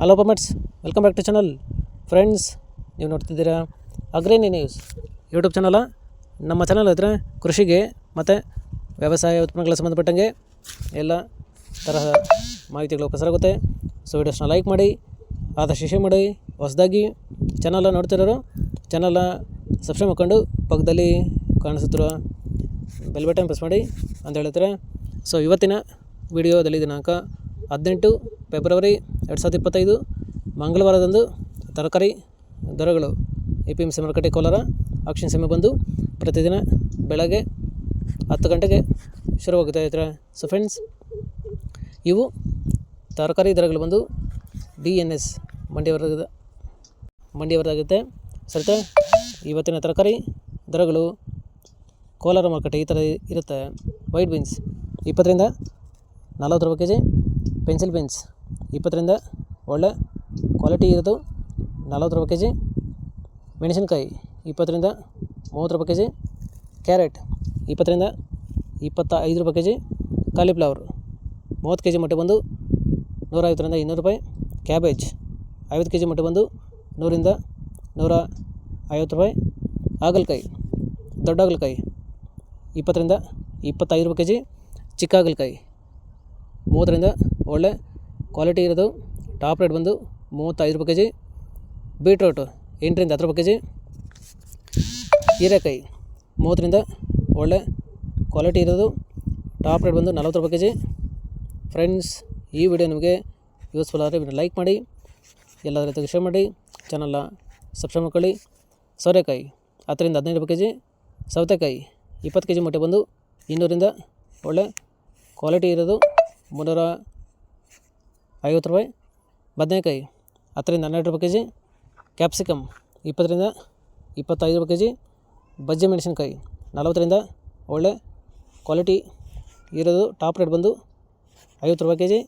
Hello ಪಮಟ್ಸ್, welcome back to channel. Friends, ನೀವು ನೋಡ್ತಿದ್ದೀರಾ ಅಗ್ರೇನಿ ನ್ಯೂಸ್ ಯೂಟ್ಯೂಬ್ ಚಾನಲ. ನಮ್ಮ ಚಾನಲ್ ಹತ್ರ ಕೃಷಿಗೆ ಮತ್ತು ವ್ಯವಸಾಯ ಉತ್ಪನ್ನಗಳ ಸಂಬಂಧಪಟ್ಟಂಗೆ ಎಲ್ಲ ತರಹ ಮಾಹಿತಿಗಳು ಪ್ರಸಾರಾಗುತ್ತೆ. ಸೊ ವಿಡಿಯೋಸ್ನ ಲೈಕ್ ಮಾಡಿ, ಆದಷ್ಟು ಶೇರ್ ಮಾಡಿ. ಹೊಸದಾಗಿ ಚಾನಲ್ನ ನೋಡ್ತಿರೋರು ಚಾನಲ್ನ ಸಬ್ಸ್ಕ್ರೈಬ್ ಮಾಡ್ಕೊಂಡು ಪಕ್ಕದಲ್ಲಿ ಕಾಣಿಸುತ್ತಿರುವ ಬೆಲ್ ಬಟನ್ ಪ್ರೆಸ್ ಮಾಡಿ ಅಂತ ಹೇಳ್ತಾರೆ. ಸೊ ಇವತ್ತಿನ ವಿಡಿಯೋದಲ್ಲಿ ದಿನಾಂಕ 18 ಫೆಬ್ರವರಿ 2025 ಮಂಗಳವಾರದಂದು ತರಕಾರಿ ದರಗಳು APMC ಮಾರುಕಟ್ಟೆ ಕೋಲಾರ ಆಕ್ಷನ್ ಸಮಯ ಬಂದು ಪ್ರತಿದಿನ ಬೆಳಗ್ಗೆ 10 ಗಂಟೆಗೆ ಶುರುವಾಗುತ್ತೆ ಇದ್ರೆ. ಸೊ ಫ್ರೆಂಡ್ಸ್, ಇವು ತರಕಾರಿ ದರಗಳು ಬಂದು DNS ಮಂಡಿಯವರದಾಗುತ್ತೆ. ಸರಿತಾ, ಇವತ್ತಿನ ತರಕಾರಿ ದರಗಳು ಕೋಲಾರ ಮಾರುಕಟ್ಟೆ ಈ ಥರ ಇರುತ್ತೆ. ವೈಟ್ ಬೀನ್ಸ್ 20ರಿಂದ 40 ರೂಪಾಯಿ ಕೆಜಿ, ಪೆನ್ಸಿಲ್ ಬೀನ್ಸ್ 20ರಿಂದ ಒಳ್ಳೆ ಕ್ವಾಲಿಟಿ ಇರೋದು 40 ರೂಪಾಯಿ ಕೆಜಿ, ಮೆಣಸಿನ್ಕಾಯಿ 20ರಿಂದ 30 ರೂಪಾಯಿ ಕೆಜಿ, ಕ್ಯಾರೆಟ್ 20ರಿಂದ 25 ರೂಪಾಯಿ ಕೆಜಿ, ಕಾಲಿಫ್ಲವರ್ 30 ಕೆಜಿ ಮೊಟ್ಟೆ ಬಂದು 150ರಿಂದ 200 ರೂಪಾಯಿ, ಕ್ಯಾಬೇಜ್ 50 ಕೆಜಿ ಮೊಟ್ಟೆ ಬಂದು 100ರಿಂದ 150 ರೂಪಾಯಿ, ಹಾಗಲಕಾಯಿ ದೊಡ್ಡ ಹಾಗಲಕಾಯಿ 20ರಿಂದ 25 ರೂಪಾಯಿ ಕೆಜಿ, ಚಿಕ್ಕ ಹಾಗಲಕಾಯಿ 30ರಿಂದ ಒಳ್ಳೆ ಕ್ವಾಲಿಟಿ ಇರೋದು ಟಾಪ್ ರೇಟ್ ಬಂದು 35 ರೂಪಾಯಿ ಕೆಜಿ, ಬೀಟ್ರೂಟು 8ರಿಂದ 10 ರೂಪಾಯಿ ಕೆಜಿ, ಹೀರೆಕಾಯಿ 30ರಿಂದ ಒಳ್ಳೆ ಕ್ವಾಲಿಟಿ ಇರೋದು ಟಾಪ್ ರೇಟ್ ಬಂದು 40 ರೂಪಾಯಿ ಕೆಜಿ. ಫ್ರೆಂಡ್ಸ್, ಈ ವಿಡಿಯೋ ನಿಮಗೆ ಯೂಸ್ಫುಲ್ ಆದರೆ ವಿಡಿಯೋ ಲೈಕ್ ಮಾಡಿ, ಎಲ್ಲರ ಜೊತೆಗೆ ಶೇರ್ ಮಾಡಿ, ಚಾನಲ್ನ ಸಬ್ಸ್ಕ್ರೈಬ್ ಮಾಡ್ಕೊಳ್ಳಿ. ಸೋರೆಕಾಯಿ 10ರಿಂದ 15 ರೂಪಾಯಿ ಕೆಜಿ, ಸೌತೆಕಾಯಿ 20 ಕೆಜಿ ಮೊಟ್ಟೆ ಬಂದು 200ರಿಂದ ಒಳ್ಳೆ ಕ್ವಾಲಿಟಿ ಇರೋದು 350 ರೂಪಾಯಿ, ಬದನೆಕಾಯಿ 10ರಿಂದ 12 ರೂಪಾಯಿ ಕೆಜಿ, ಕ್ಯಾಪ್ಸಿಕಮ್ 20ರಿಂದ 25 ರೂಪಾಯಿ ಕೆಜಿ, ಬಜ್ಜಿ ಮೆಣಸಿನ್ಕಾಯಿ 40ರಿಂದ ಒಳ್ಳೆ ಕ್ವಾಲಿಟಿ ಇರೋದು ಟಾಪ್ ರೇಟ್ ಬಂದು 50 ರೂಪಾಯಿ ಕೆಜಿ,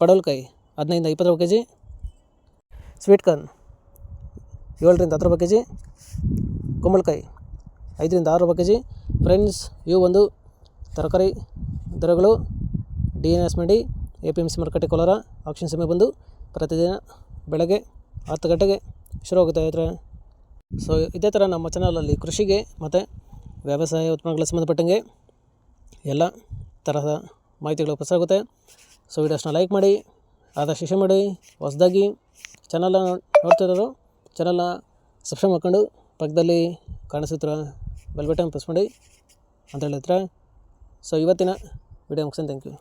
ಪಡವಲಕಾಯಿ 15ರಿಂದ 20 ರೂಪಾಯಿ ಕೆಜಿ, ಸ್ವೀಟ್ ಕಾರ್ನ್ 7ರಿಂದ 10 ರೂಪಾಯಿ ಕೆಜಿ, ಕುಂಬಳಕಾಯಿ 5ರಿಂದ 6 ರೂಪಾಯಿ ಕೆಜಿ. ಫ್ರೆಂಡ್ಸ್, ಇವು ಒಂದು ತರಕಾರಿ ದರಗಳು DNS ಮಂಡಿ APMC ಮಾರುಕಟ್ಟೆ ಕೋಲಾರ ಆಕ್ಷನ್ ಸಮಯ ಬಂದು ಪ್ರತಿದಿನ ಬೆಳಗ್ಗೆ 10 ಗಂಟೆಗೆ ಶುರುವಾಗುತ್ತೆ ಇದ್ರೆ. ಸೊ ಇದೇ ಥರ ನಮ್ಮ ಚಾನಲಲ್ಲಿ ಕೃಷಿಗೆ ಮತ್ತು ವ್ಯವಸಾಯ ಉತ್ಪನ್ನಗಳ ಸಂಬಂಧಪಟ್ಟಂಗೆ ಎಲ್ಲ ತರಹದ ಮಾಹಿತಿಗಳು ಪ್ರಸಾರ. ಸೊ ವಿಡಿಯೋಸ್ನ ಲೈಕ್ ಮಾಡಿ, ಆದಷ್ಟು ಶೇರ್ ಮಾಡಿ. ಹೊಸದಾಗಿ ಚಾನಲ್ನ ನೋಡ್ತಿರೋರು ಚಾನಲ್ನ ಸಬ್ಸ್ಕ್ರೈಬ್ ಮಾಡ್ಕೊಂಡು ಪಕ್ಕದಲ್ಲಿ ಕಾಣಿಸುತ್ತಿರೋ ಬೆಲ್ ಬಟನ್ ಪ್ರೆಸ್ ಮಾಡಿ ಅಂತ ಹೇಳಿದ್ರೆ. ಸೊ ಇವತ್ತಿನ ವಿಡಿಯೋ ಮುಗಿಸ್ತೀನಿ. Thank you.